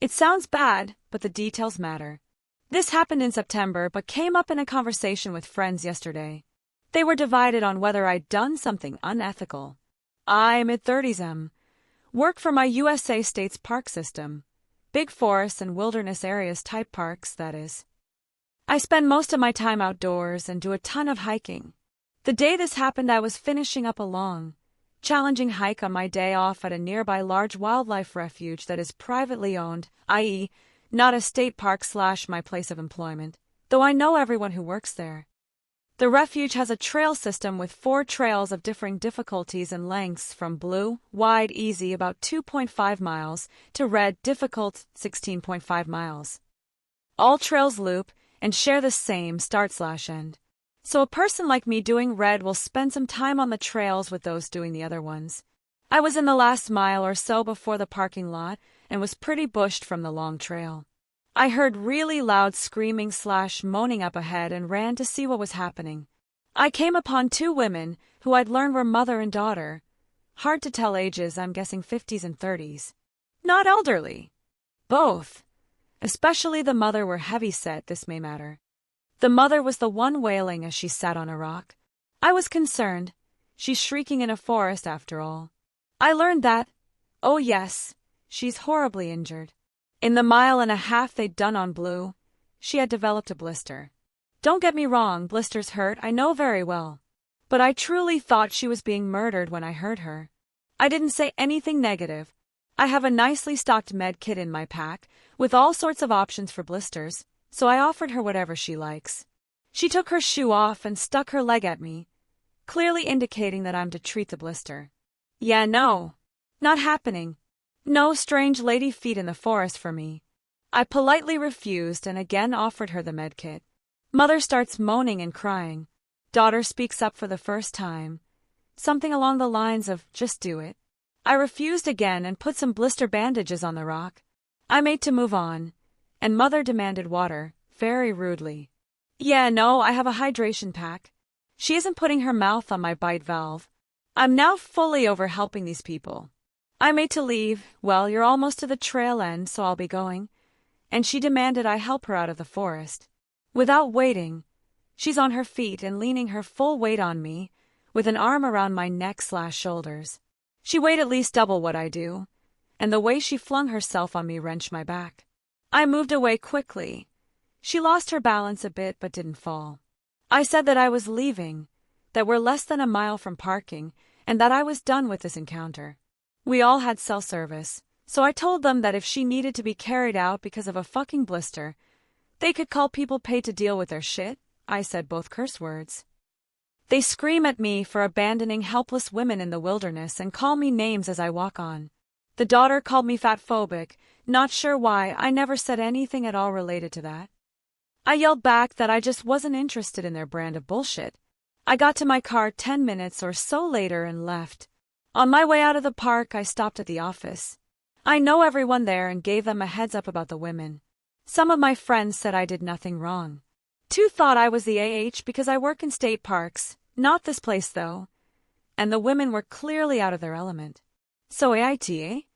It sounds bad, but the details matter. This happened in September but came up in a conversation with friends yesterday. They were divided on whether I'd done something unethical. I, mid-30s, work for my USA state's park system. Big forests and wilderness areas type parks, that is. I spend most of my time outdoors and do a ton of hiking. The day this happened, I was finishing up a long, challenging hike on my day off at a nearby large wildlife refuge that is privately owned, i.e., not a state park / my place of employment, though I know everyone who works there. The refuge has a trail system with 4 trails of differing difficulties and lengths from blue, wide, easy, about 2.5 miles, to red, difficult, 16.5 miles. All trails loop and share the same start/end. So a person like me doing red will spend some time on the trails with those doing the other ones. I was in the last mile or so before the parking lot and was pretty bushed from the long trail. I heard really loud screaming / moaning up ahead and ran to see what was happening. I came upon 2 women who I'd learned were mother and daughter. Hard to tell ages, I'm guessing 50s and 30s. Not elderly. Both. Especially the mother were heavy-set, this may matter. The mother was the one wailing as she sat on a rock. I was concerned. She's shrieking in a forest after all. I learned that, oh yes, she's horribly injured. In the 1.5 miles they'd done on blue, she had developed a blister. Don't get me wrong, blisters hurt, I know very well. But I truly thought she was being murdered when I heard her. I didn't say anything negative. I have a nicely stocked med kit in my pack, with all sorts of options for blisters, so I offered her whatever she likes. She took her shoe off and stuck her leg at me, clearly indicating that I'm to treat the blister. Yeah, no. Not happening. No strange lady feet in the forest for me. I politely refused and again offered her the med kit. Mother starts moaning and crying. Daughter speaks up for the first time. Something along the lines of, just do it. I refused again and put some blister bandages on the rock. I made to move on, and Mother demanded water, very rudely. Yeah, no, I have a hydration pack. She isn't putting her mouth on my bite valve. I'm now fully over helping these people. I made to leave. Well, you're almost to the trail end, so I'll be going. And she demanded I help her out of the forest. Without waiting, she's on her feet and leaning her full weight on me, with an arm around my neck/shoulders. She weighed at least double what I do, and the way she flung herself on me wrenched my back. I moved away quickly. She lost her balance a bit but didn't fall. I said that I was leaving, that we're less than a mile from parking, and that I was done with this encounter. We all had cell service, so I told them that if she needed to be carried out because of a fucking blister, they could call people paid to deal with their shit. I said both curse words. They scream at me for abandoning helpless women in the wilderness and call me names as I walk on. The daughter called me fatphobic, not sure why. I never said anything at all related to that. I yelled back that I just wasn't interested in their brand of bullshit. I got to my car 10 minutes or so later and left. On my way out of the park, I stopped at the office. I know everyone there and gave them a heads up about the women. Some of my friends said I did nothing wrong. 2 thought I was the because I work in state parks, not this place though. And the women were clearly out of their element. So AITAH?